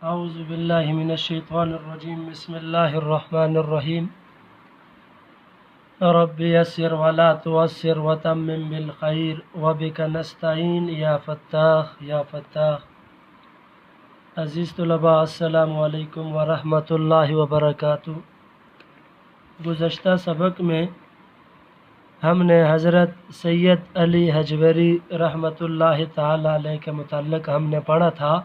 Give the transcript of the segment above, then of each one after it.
اعوذ باللہ من الشیطان الرجیم بسم اللہ الرحمن الرحیم رب یسر ولا تعسر وتمم بالخیر وبک نستعین یا فتاح یا فتاح۔ عزیز طلباء السلام علیکم ورحمۃ اللہ وبرکاتہ۔ گزشتہ سبق میں ہم نے حضرت سید علی حجویری رحمۃ اللہ تعالی علیہ کے متعلق ہم نے پڑھا تھا۔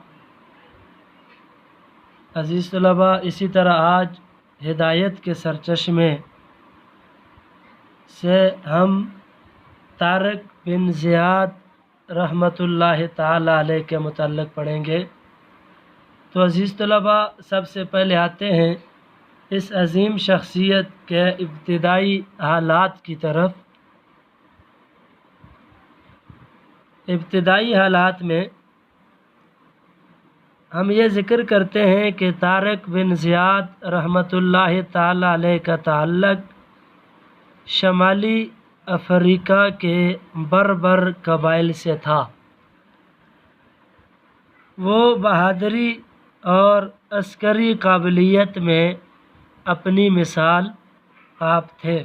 عزیز طلباء، اسی طرح آج ہدایت کے سرچشمے سے ہم طارق بن زیاد رحمۃ اللہ تعالی علیہ کے متعلق پڑھیں گے۔ تو عزیز طلباء، سب سے پہلے آتے ہیں اس عظیم شخصیت کے ابتدائی حالات کی طرف۔ ابتدائی حالات میں ہم یہ ذکر کرتے ہیں کہ طارق بن زیاد رحمۃ اللہ تعالی علیہ کا تعلق شمالی افریقہ کے بربر قبائل سے تھا۔ وہ بہادری اور عسکری قابلیت میں اپنی مثال آپ تھے۔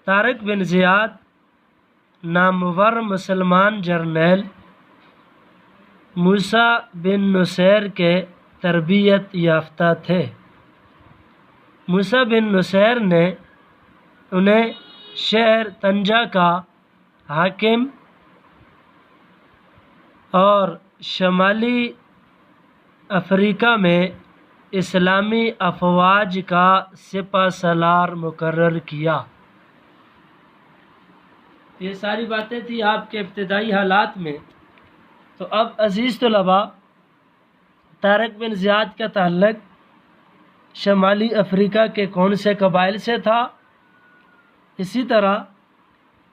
طارق بن زیاد نامور مسلمان جرنیل موسیٰ بن نصیر کے تربیت یافتہ تھے۔ موسیٰ بن نصیر نے انہیں شہر طنجہ کا حاکم اور شمالی افریقہ میں اسلامی افواج کا سپہ سالار مقرر کیا۔ یہ ساری باتیں تھی آپ کے ابتدائی حالات میں۔ تو اب عزیز طلباء، طارق بن زیاد کا تعلق شمالی افریقہ کے کون سے قبائل سے تھا، اسی طرح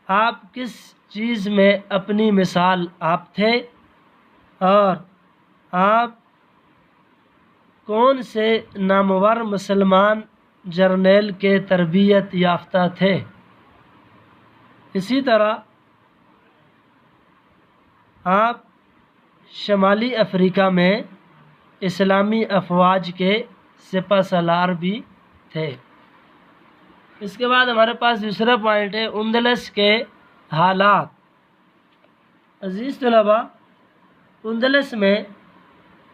آپ کس چیز میں اپنی مثال آپ تھے، اور آپ کون سے نامور مسلمان جرنیل کے تربیت یافتہ تھے۔ اسی طرح آپ شمالی افریقہ میں اسلامی افواج کے سپہ سالار بھی تھے۔ اس کے بعد ہمارے پاس دوسرا پوائنٹ ہے اندلس کے حالات۔ عزیز طلباء، اندلس میں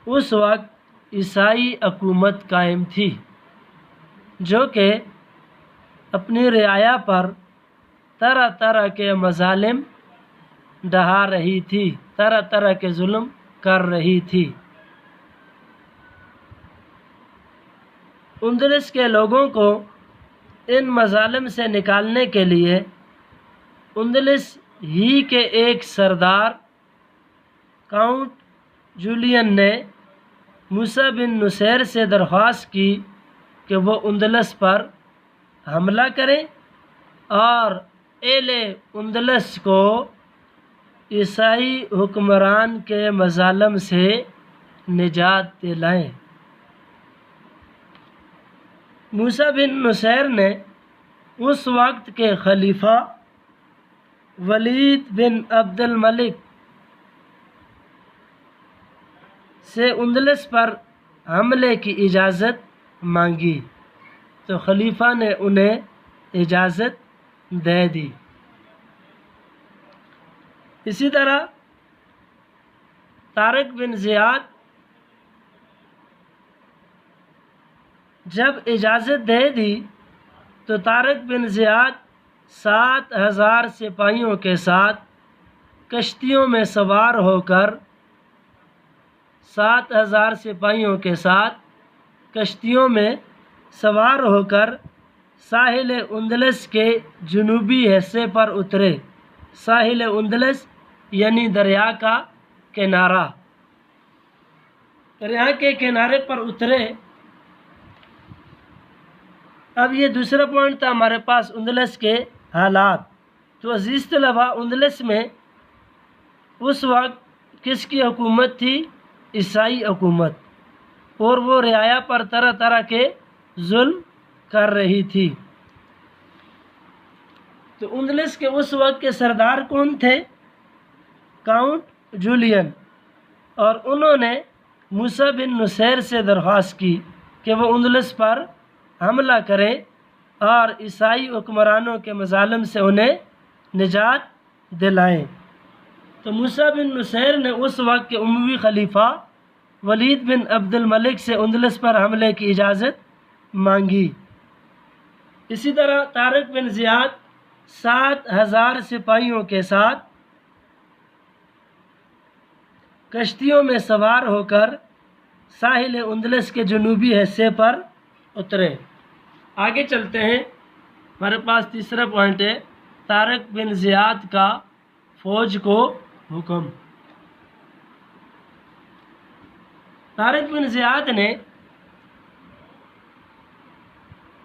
اس وقت عیسائی حکومت قائم تھی، جو کہ اپنی رعایا پر طرح طرح کے مظالم ڈھا رہی تھی، طرح طرح کے ظلم کر رہی تھی۔ اندلس کے لوگوں کو ان مظالم سے نکالنے کے لیے اندلس ہی کے ایک سردار کاؤنٹ جولین نے موسیٰ بن نصیر سے درخواست کی کہ وہ اندلس پر حملہ کریں اور اہل اندلس کو عیسائی حکمران کے مظالم سے نجات دلائیں۔ موسیٰ بن نصیر نے اس وقت کے خلیفہ ولید بن عبد الملک سے اندلس پر حملے کی اجازت مانگی، تو خلیفہ نے انہیں اجازت دے دی۔ اسی طرح طارق بن زیاد جب اجازت دے دی تو طارق بن زیاد 7,000 سپاہیوں کے ساتھ کشتیوں میں سوار ہو کر 7,000 سپاہیوں کے ساتھ کشتیوں میں سوار ہو کر ساحل اندلس کے جنوبی حصے پر اترے۔ ساحل اندلس یعنی دریا کا کنارہ، دریا کے کنارے پر اترے۔ اب یہ دوسرا پوائنٹ تھا ہمارے پاس اندلس کے حالات۔ تو عزیز طلباء، اندلس میں اس وقت کس کی حکومت تھی؟ عیسائی حکومت، اور وہ رعایا پر طرح طرح کے ظلم کر رہی تھی۔ تو اندلس کے اس وقت کے سردار کون تھے؟ کاؤنٹ جولین، اور انہوں نے موسیٰ بن نصیر سے درخواست کی کہ وہ اندلس پر حملہ کریں اور عیسائی حکمرانوں کے مظالم سے انہیں نجات دلائیں۔ تو موسیٰ بن نصیر نے اس وقت کے اموی خلیفہ ولید بن عبد الملک سے اندلس پر حملے کی اجازت مانگی۔ اسی طرح طارق بن زیاد 7,000 سپاہیوں کے ساتھ کشتیوں میں سوار ہو کر ساحل اندلس کے جنوبی حصے پر اترے۔ آگے چلتے ہیں، ہمارے پاس تیسرا پوائنٹ ہے طارق بن زیاد کا فوج کو حکم۔ طارق بن زیاد نے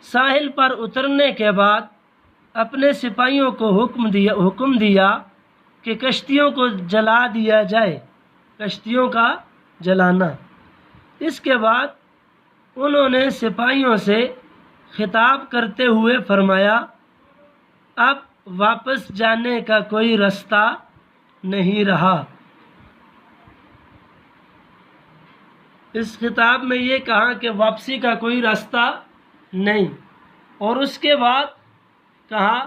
ساحل پر اترنے کے بعد اپنے سپاہیوں کو حکم دیا کہ کشتیوں کو جلا دیا جائے، کشتیوں کا جلانا۔ اس کے بعد انہوں نے سپاہیوں سے خطاب کرتے ہوئے فرمایا، اب واپس جانے کا کوئی رستہ نہیں رہا۔ اس خطاب میں یہ کہا کہ واپسی کا کوئی راستہ نہیں، اور اس کے بعد کہا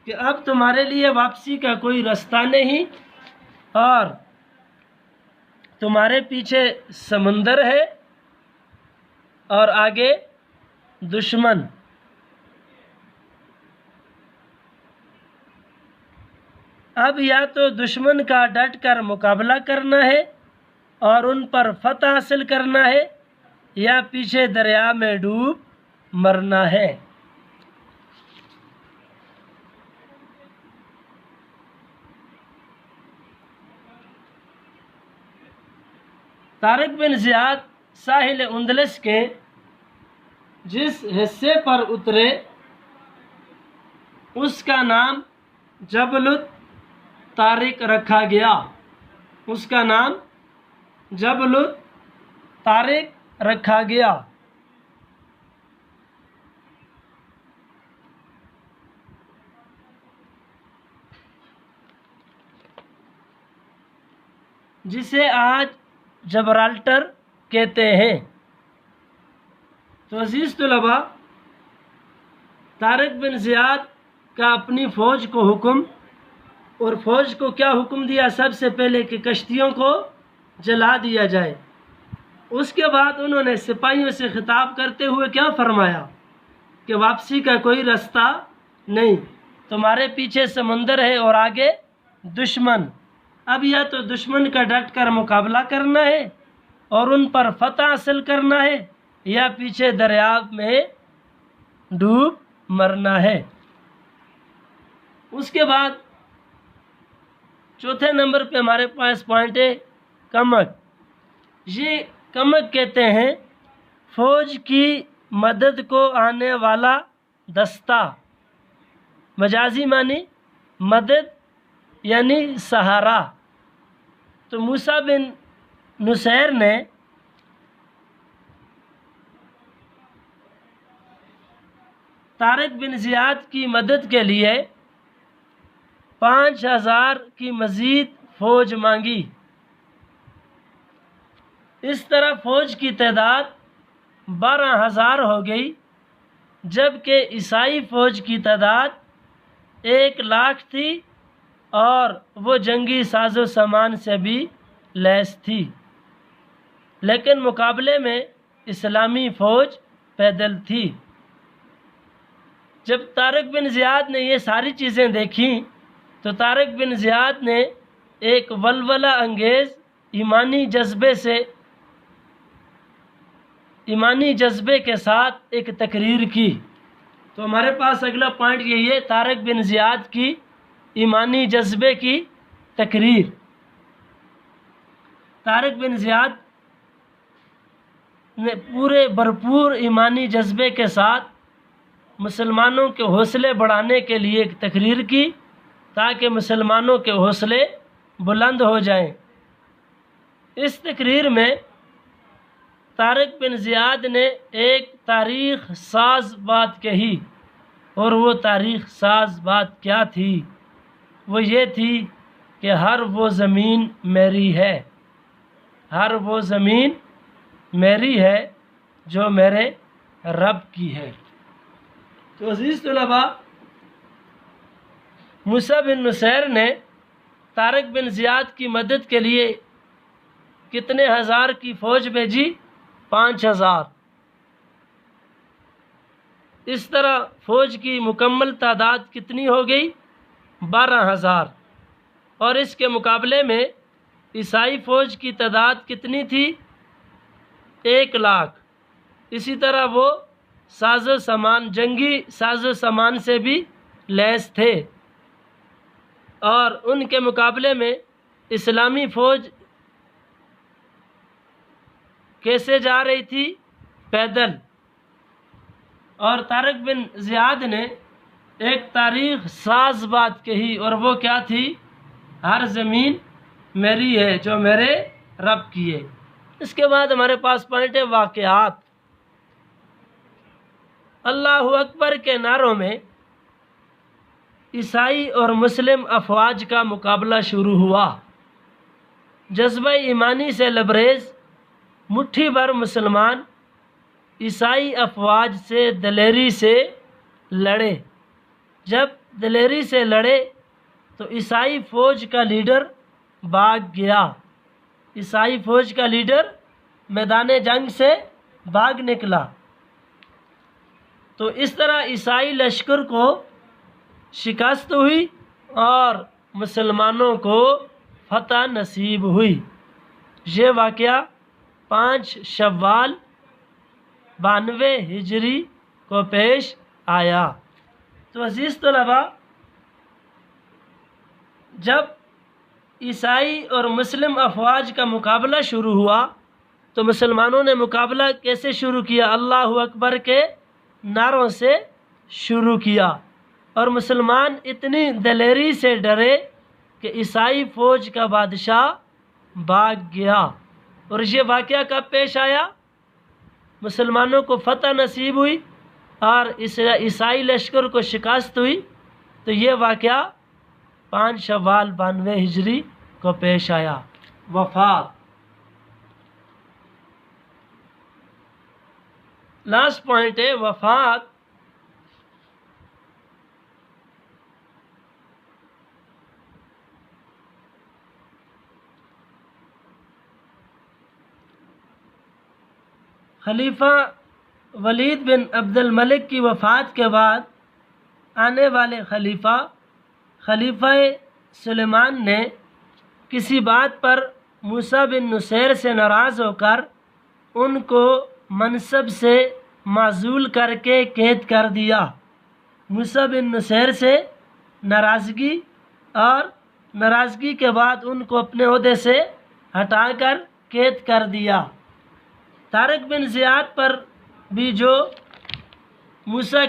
کہ اب تمہارے لیے واپسی کا کوئی راستہ نہیں، اور تمہارے پیچھے سمندر ہے اور آگے دشمن۔ اب یا تو دشمن کا ڈٹ کر مقابلہ کرنا ہے اور ان پر فتح حاصل کرنا ہے، یا پیچھے دریا میں ڈوب مرنا ہے۔ طارق بن زیاد ساحل اندلس کے جس حصے پر اترے اس کا نام جبل الطارق رکھا گیا، اس کا نام جبل الطارق رکھا گیا۔ جسے آج جبرالٹر کہتے ہیں۔ تو عزیز طلباء، طارق بن زیاد کا اپنی فوج کو حکم، اور فوج کو کیا حکم دیا؟ سب سے پہلے کہ کشتیوں کو جلا دیا جائے۔ اس کے بعد انہوں نے سپاہیوں سے خطاب کرتے ہوئے کیا فرمایا کہ واپسی کا کوئی راستہ نہیں، تمہارے پیچھے سمندر ہے اور آگے دشمن۔ اب یا تو دشمن کا ڈٹ کر مقابلہ کرنا ہے اور ان پر فتح حاصل کرنا ہے، یا پیچھے دریا میں ڈوب مرنا ہے۔ اس کے بعد چوتھے نمبر پہ ہمارے پاس پوائنٹ ہے کمک۔ یہ کمک کہتے ہیں فوج کی مدد کو آنے والا دستہ، مجازی معنی مدد یعنی سہارا۔ تو موسیٰ بن نصیر نے طارق بن زیاد کی مدد کے لیے 5,000 کی مزید فوج مانگی۔ اس طرح فوج کی تعداد 12,000 ہو گئی، جبکہ عیسائی فوج کی تعداد 1,00,000 تھی، اور وہ جنگی ساز و سامان سے بھی لیس تھی، لیکن مقابلے میں اسلامی فوج پیدل تھی۔ جب طارق بن زیاد نے یہ ساری چیزیں دیکھیں تو طارق بن زیاد نے ایک ولولہ انگیز ایمانی جذبے کے ساتھ ایک تقریر کی۔ تو ہمارے پاس اگلا پوائنٹ یہی ہے، طارق بن زیاد کی ایمانی جذبے کی تقریر۔ طارق بن زیاد نے پورے بھرپور ایمانی جذبے کے ساتھ مسلمانوں کے حوصلے بڑھانے کے لیے ایک تقریر کی، تاکہ مسلمانوں کے حوصلے بلند ہو جائیں۔ اس تقریر میں طارق بن زیاد نے ایک تاریخ ساز بات کہی، اور وہ تاریخ ساز بات کیا تھی؟ وہ یہ تھی کہ ہر وہ زمین میری ہے، ہر وہ زمین میری ہے جو میرے رب کی ہے۔ تو عزیز طلباء، موسیٰ بن نصیر نے طارق بن زیاد کی مدد کے لیے کتنے ہزار کی فوج بھیجی؟ 5000۔ اس طرح فوج کی مکمل تعداد کتنی ہو گئی؟ 12000۔ اور اس کے مقابلے میں عیسائی فوج کی تعداد کتنی تھی؟ 1,00,000۔ اسی طرح وہ ساز و سامان، جنگی ساز و سامان سے بھی لیس تھے، اور ان کے مقابلے میں اسلامی فوج کیسے جا رہی تھی؟ پیدل۔ اور طارق بن زیاد نے ایک تاریخ ساز بات کہی، اور وہ کیا تھی؟ ہر زمین میری ہے جو میرے رب کی ہے۔ اس کے بعد ہمارے پاس پوائنٹ ہے واقعات۔ اللہ اکبر کے نعروں میں عیسائی اور مسلم افواج کا مقابلہ شروع ہوا۔ جذبہ ایمانی سے لبریز مٹھی بھر مسلمان عیسائی افواج سے دلیری سے لڑے۔ جب دلیری سے لڑے تو عیسائی فوج کا لیڈر بھاگ گیا۔ عیسائی فوج کا لیڈر میدان جنگ سے بھاگ نکلا۔ تو اس طرح عیسائی لشکر کو شکست ہوئی اور مسلمانوں کو فتح نصیب ہوئی۔ یہ واقعہ 5 شوال 92 ہجری کو پیش آیا۔ تو عزیز طلباء، جب عیسائی اور مسلم افواج کا مقابلہ شروع ہوا تو مسلمانوں نے مقابلہ کیسے شروع کیا؟ اللہ اکبر کے نعروں سے شروع کیا، اور مسلمان اتنی دلیری سے ڈرے کہ عیسائی فوج کا بادشاہ بھاگ گیا۔ اور یہ واقعہ کب پیش آیا؟ مسلمانوں کو فتح نصیب ہوئی اور عیسائی لشکر کو شکست ہوئی، تو یہ واقعہ 5 شوال 92 ہجری کو پیش آیا۔ وفات۔ لاسٹ پوائنٹ ہے وفات۔ خلیفہ ولید بن عبد الملک کی وفات کے بعد آنے والے خلیفہ سلیمان نے کسی بات پر موسیٰ بن نصیر سے ناراض ہو کر ان کو منصب سے معزول کر کے قید کر دیا۔ موسیٰ بن نصیر سے ناراضگی، اور ناراضگی کے بعد ان کو اپنے عہدے سے ہٹا کر قید کر دیا۔ طارق بن زیاد پر بھی جو موسیٰ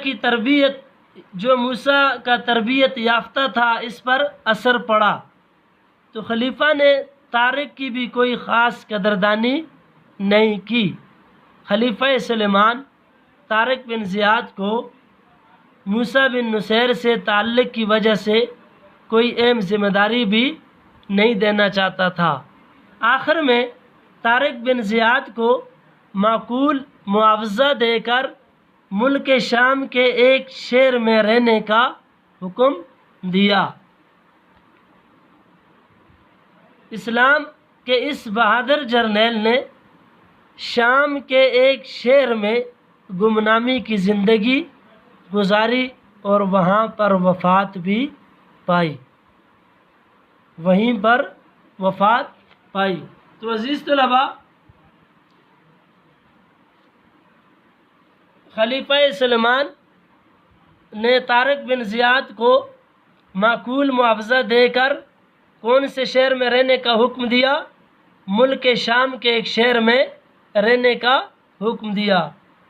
کا تربیت یافتہ تھا، اس پر اثر پڑا، تو خلیفہ نے طارق کی بھی کوئی خاص قدردانی نہیں کی۔ خلیفہ سلیمان طارق بن زیاد کو موسیٰ بن نصیر سے تعلق کی وجہ سے کوئی اہم ذمہ داری بھی نہیں دینا چاہتا تھا۔ آخر میں طارق بن زیاد کو معقول معاوضہ دے کر ملک شام کے ایک شہر میں رہنے کا حکم دیا۔ اسلام کے اس بہادر جرنیل نے شام کے ایک شہر میں گمنامی کی زندگی گزاری اور وہاں پر وفات بھی پائی۔ تو عزیز طلباء، خلیفہ سلیمان نے طارق بن زیاد کو معقول معاوضہ دے کر کون سے شہر میں رہنے کا حکم دیا؟ ملک شام کے ایک شہر میں رہنے کا حکم دیا،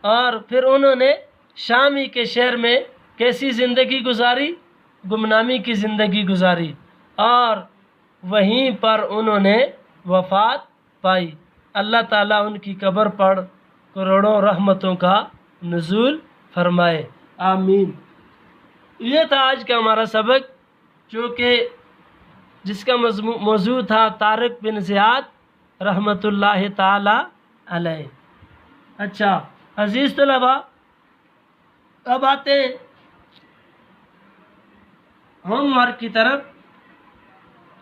اور پھر انہوں نے شامی کے شہر میں کیسی زندگی گزاری؟ گمنامی کی زندگی گزاری، اور وہیں پر انہوں نے وفات پائی۔ اللہ تعالیٰ ان کی قبر پر کروڑوں رحمتوں کا نزول فرمائے، آمین۔ یہ تھا آج کا ہمارا سبق، جو کہ جس کا موضوع تھا طارق بن زیاد رحمۃ اللہ تعالی علیہ۔ اچھا عزیز طلباء، اب آتے ہیں ہوم ورک کی طرف۔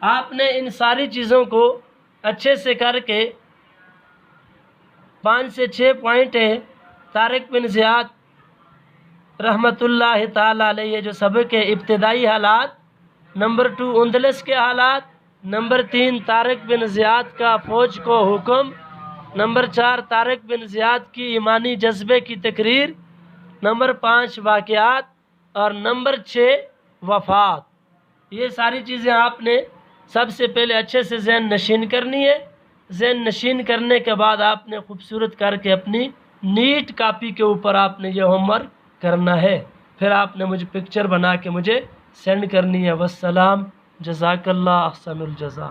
آپ نے ان ساری چیزوں کو اچھے سے کر کے 5 سے 6 پوائنٹ ہے طارق بن زیاد رحمۃ اللہ تعالی علیہ، یہ جو سبق ہے، ابتدائی حالات، نمبر 2 اندلس کے حالات، نمبر 3 طارق بن زیاد کا فوج کو حکم، نمبر 4 طارق بن زیاد کی ایمانی جذبے کی تقریر، نمبر 5 واقعات، اور نمبر 6 وفات۔ یہ ساری چیزیں آپ نے سب سے پہلے اچھے سے ذہن نشین کرنی ہے۔ ذہن نشین کرنے کے بعد آپ نے خوبصورت کر کے اپنی نیٹ کاپی کے اوپر آپ نے یہ ہوم ورک کرنا ہے، پھر آپ نے مجھے پکچر بنا کے مجھے سینڈ کرنی ہے۔ والسلام، جزاک اللہ احسن الجزا۔